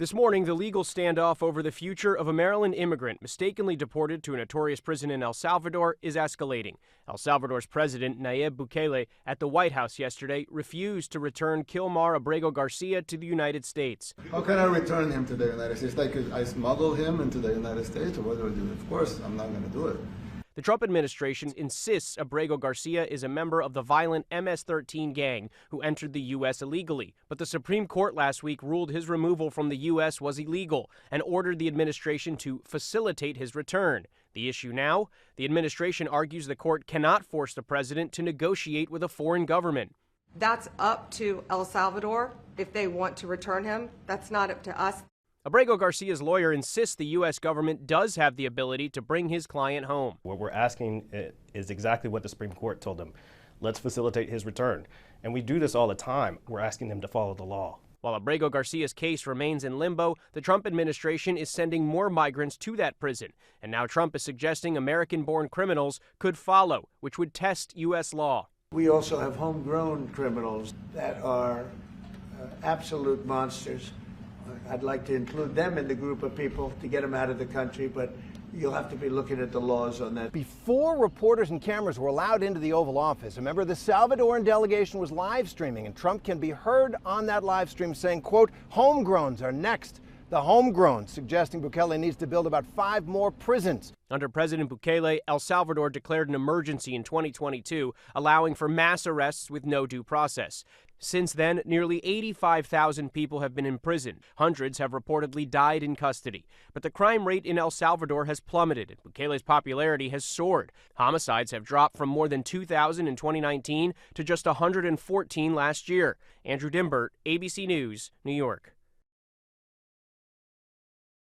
This morning, the legal standoff over the future of a Maryland immigrant mistakenly deported to a notorious prison in El Salvador is escalating. El Salvador's president, Nayib Bukele, at the White House yesterday refused to return Kilmar Abrego Garcia to the United States. How can I return him to the United States? Like I smuggle him into the United States, or what do I do? Of course, I'm not going to do it. The Trump administration insists Abrego Garcia is a member of the violent MS-13 gang who entered the U.S. illegally. But the Supreme Court last week ruled his removal from the U.S. was illegal and ordered the administration to facilitate his return. The issue now? The administration argues the court cannot force the president to negotiate with a foreign government. That's up to El Salvador if they want to return him. That's not up to us. Abrego Garcia's lawyer insists the U.S. government does have the ability to bring his client home. What we're asking is exactly what the Supreme Court told them. Let's facilitate his return. And we do this all the time. We're asking them to follow the law. While Abrego Garcia's case remains in limbo, the Trump administration is sending more migrants to that prison. And now Trump is suggesting American-born criminals could follow, which would test U.S. law. We also have homegrown criminals that are absolute monsters. I'd like to include them in the group of people to get them out of the country, but you'll have to be looking at the laws on that. Before reporters and cameras were allowed into the Oval Office, a member of the Salvadoran delegation was live streaming, and Trump can be heard on that live stream saying, quote, homegrowns are next. The homegrown, suggesting Bukele needs to build about 5 more prisons. Under President Bukele, El Salvador declared an emergency in 2022, allowing for mass arrests with no due process. Since then, nearly 85,000 people have been imprisoned. Hundreds have reportedly died in custody. But the crime rate in El Salvador has plummeted, and Bukele's popularity has soared. Homicides have dropped from more than 2,000 in 2019 to just 114 last year. Andrew Dimbert, ABC News, New York.